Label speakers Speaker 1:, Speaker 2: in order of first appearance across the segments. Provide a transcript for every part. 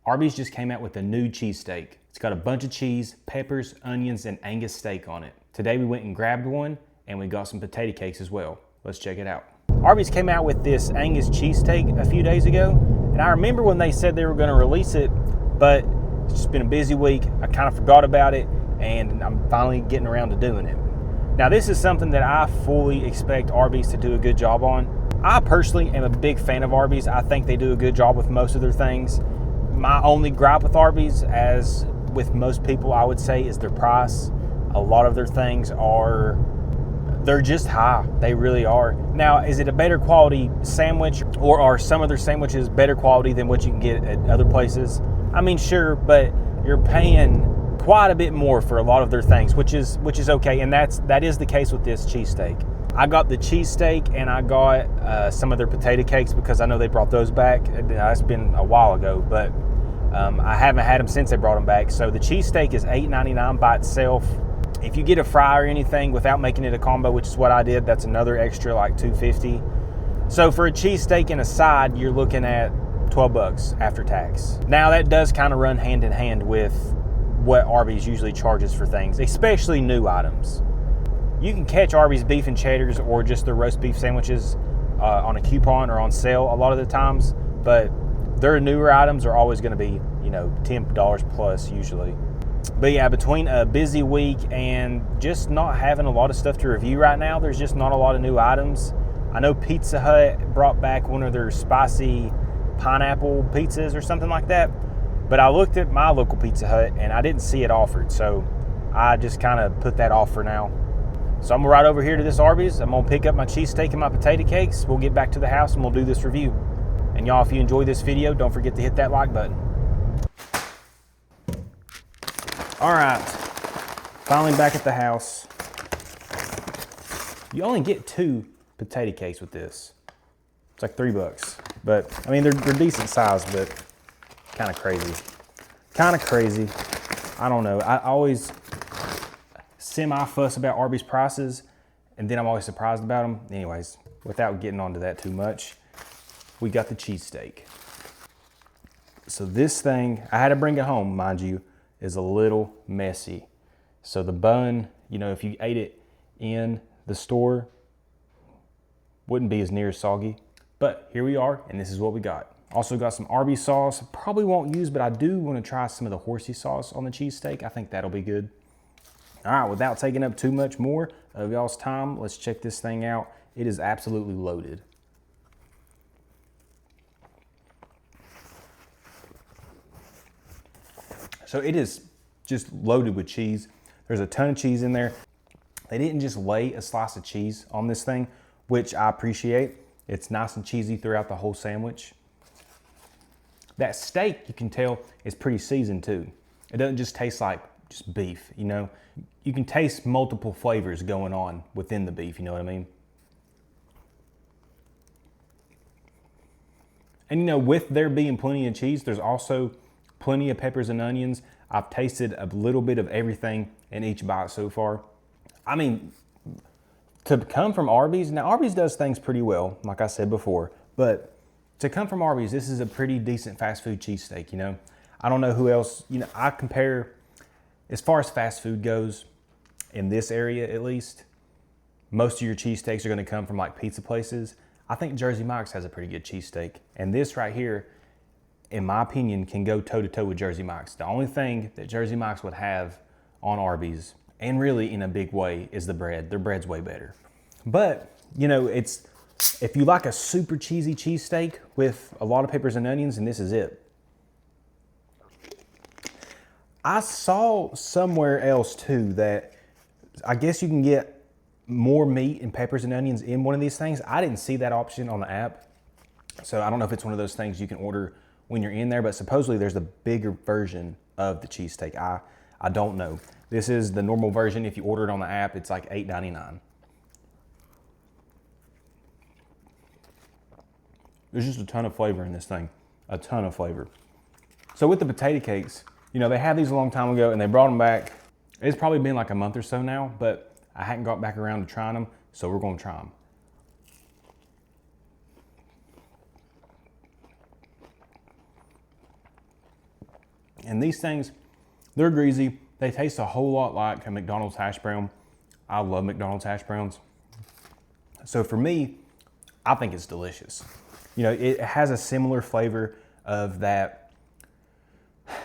Speaker 1: Arby's just came out with a new cheesesteak. It's got a bunch of cheese, peppers, onions, and Angus steak on it. Today we went and grabbed one, and we got some potato cakes as well. Let's check it out. Arby's came out with this Angus cheesesteak a few days ago, and I remember when they said they were going to release it, but it's just been a busy week. I kind of forgot about it, and I'm finally getting around to doing it. Now, this is something that I fully expect Arby's to do a good job on. I personally am a big fan of Arby's. I think they do a good job with most of their things. My only gripe with Arby's, as with most people, I would say, is their price. A lot of their things they're just high. They really are. Now, is it a better quality sandwich, or are some of their sandwiches better quality than what you can get at other places? I mean, sure, but you're paying quite a bit more for a lot of their things, which is okay, and that is the case with this cheesesteak. I got the cheesesteak and I got some of their potato cakes because I know they brought those back. It's been a while ago, but I haven't had them since they brought them back. So the cheesesteak is $8.99 by itself. If you get a fry or anything without making it a combo, which is what I did, that's another extra like $2.50. So for a cheesesteak and a side, you're looking at $12 after tax. Now that does kind of run hand in hand with what Arby's usually charges for things, especially new items. You can catch Arby's beef and cheddars or just their roast beef sandwiches on a coupon or on sale a lot of the times, but their newer items are always going to be, $10 plus usually. But yeah, between a busy week and just not having a lot of stuff to review right now, there's just not a lot of new items. I know Pizza Hut brought back one of their spicy pineapple pizzas or something like that, but I looked at my local Pizza Hut and I didn't see it offered, so I just kind of put that off for now. So I'm gonna ride over here to this Arby's. I'm gonna pick up my cheesesteak and my potato cakes. We'll get back to the house and we'll do this review. And y'all, if you enjoy this video, don't forget to hit that like button. All right, finally back at the house. You only get 2 potato cakes with this. It's like $3, but I mean, they're decent size, but kind of crazy. I don't know. I always semi-fuss about Arby's prices, and then I'm always surprised about them. Anyways, without getting onto that too much, we got the cheesesteak. So this thing, I had to bring it home, mind you, is a little messy. So the bun, if you ate it in the store, wouldn't be as near as soggy. But here we are, and this is what we got. Also got some Arby's sauce. Probably won't use, but I do want to try some of the horsey sauce on the cheesesteak. I think that'll be good. All right, without taking up too much more of y'all's time, let's check this thing out. It is absolutely loaded. So it is just loaded with cheese. There's a ton of cheese in there. They didn't just lay a slice of cheese on this thing, which I appreciate. It's nice and cheesy throughout the whole sandwich. That steak, you can tell, is pretty seasoned too. It doesn't just taste like just beef, You can taste multiple flavors going on within the beef, you know what I mean? And with there being plenty of cheese, there's also plenty of peppers and onions. I've tasted a little bit of everything in each bite so far. I mean, to come from Arby's, now Arby's does things pretty well, like I said before, but to come from Arby's, this is a pretty decent fast food cheesesteak, I don't know who else, I compare, as far as fast food goes, in this area at least, most of your cheesesteaks are gonna come from like pizza places. I think Jersey Mike's has a pretty good cheesesteak. And this right here, in my opinion, can go toe to toe with Jersey Mike's. The only thing that Jersey Mike's would have on Arby's, and really in a big way, is the bread. Their bread's way better. But, if you like a super cheesy cheesesteak with a lot of peppers and onions, and this is it. I saw somewhere else too that I guess you can get more meat and peppers and onions in one of these things. I didn't see that option on the app. So I don't know if it's one of those things you can order when you're in there, but supposedly there's a bigger version of the cheesesteak. I don't know. This is the normal version. If you order it on the app, it's like $8.99. There's just a ton of flavor in this thing, a ton of flavor. So with the potato cakes, they had these a long time ago and they brought them back. It's probably been like a month or so now, but I hadn't got back around to trying them, so we're gonna try them. And these things, they're greasy. They taste a whole lot like a McDonald's hash brown. I love McDonald's hash browns. So for me, I think it's delicious. You know, it has a similar flavor of that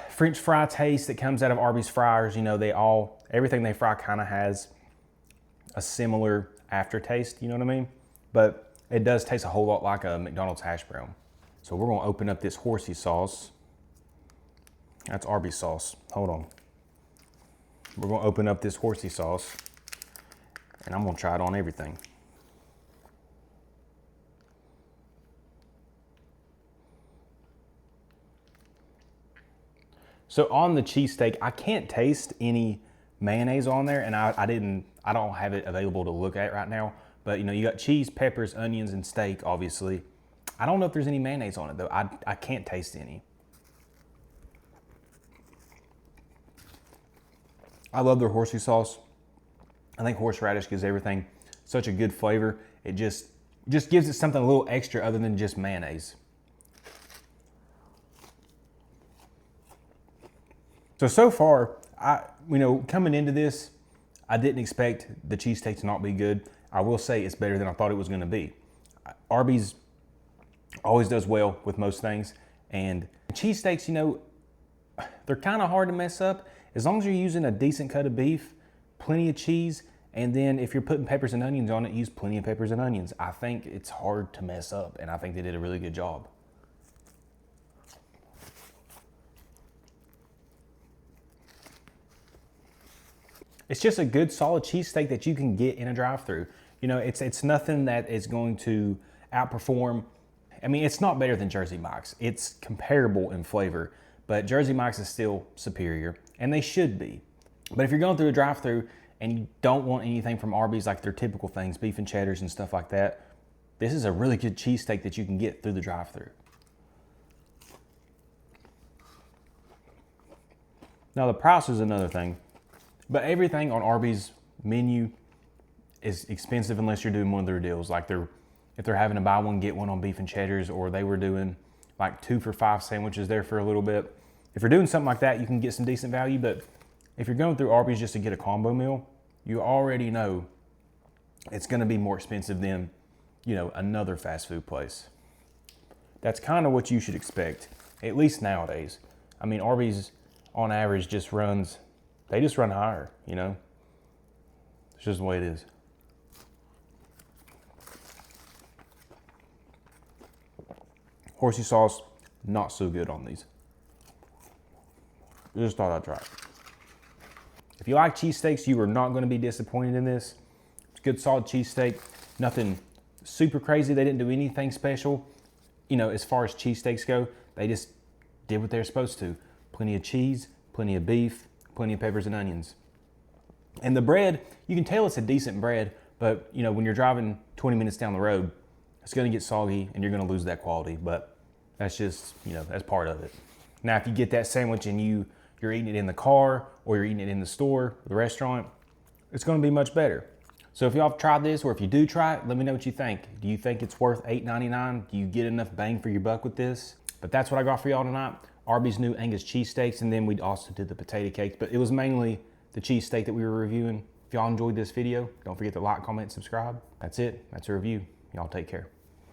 Speaker 1: French fry taste that comes out of Arby's fryers. You know, everything they fry kind of has a similar aftertaste, you know what I mean? But it does taste a whole lot like a McDonald's hash brown. So we're gonna open up this horsey sauce. That's Arby's sauce, hold on. We're gonna open up this horsey sauce and I'm gonna try it on everything. So on the cheesesteak, I can't taste any mayonnaise on there, and I don't have it available to look at right now. But you know, you got cheese, peppers, onions, and steak, obviously. I don't know if there's any mayonnaise on it though. I can't taste any. I love their horsey sauce. I think horseradish gives everything such a good flavor. It just gives it something a little extra other than just mayonnaise. So far, coming into this, I didn't expect the cheesesteak to not be good. I will say it's better than I thought it was gonna be. Arby's always does well with most things. And cheesesteaks, you know, they're kind of hard to mess up. As long as you're using a decent cut of beef, plenty of cheese, and then if you're putting peppers and onions on it, use plenty of peppers and onions. I think it's hard to mess up, and I think they did a really good job. It's just a good solid cheesesteak that you can get in a drive-thru. You know, it's nothing that is going to outperform. I mean, it's not better than Jersey Mike's. It's comparable in flavor, but Jersey Mike's is still superior, and they should be. But if you're going through a drive-thru and you don't want anything from Arby's, like their typical things, beef and cheddars and stuff like that, this is a really good cheesesteak that you can get through the drive-thru. Now the price is another thing. But everything on Arby's menu is expensive unless you're doing one of their deals. Like if they're having to buy one, get one on beef and cheddars, or they were doing like 2 for $5 sandwiches there for a little bit. If you're doing something like that, you can get some decent value. But if you're going through Arby's just to get a combo meal, you already know it's gonna be more expensive than, you know, another fast food place. That's kind of what you should expect, at least nowadays. I mean, Arby's on average they just run higher, you know? It's just the way it is. Horsey sauce, not so good on these. Just thought I'd try it. If you like cheesesteaks, you are not gonna be disappointed in this. It's good solid cheesesteak, nothing super crazy. They didn't do anything special. You know, as far as cheesesteaks go, they just did what they're supposed to. Plenty of cheese, plenty of beef, plenty of peppers and onions. And the bread, you can tell it's a decent bread, but you know, when you're driving 20 minutes down the road, it's gonna get soggy and you're gonna lose that quality, but that's just, you know, that's part of it. Now, if you get that sandwich and you're eating it in the car or you're eating it in the store, the restaurant, it's gonna be much better. So if y'all have tried this, or if you do try it, let me know what you think. Do you think it's worth $8.99? Do you get enough bang for your buck with this? But that's what I got for y'all tonight. Arby's new Angus cheesesteaks, and then we also did the potato cakes, but it was mainly the cheesesteak that we were reviewing. If y'all enjoyed this video, don't forget to like, comment, subscribe. That's it. That's a review. Y'all take care.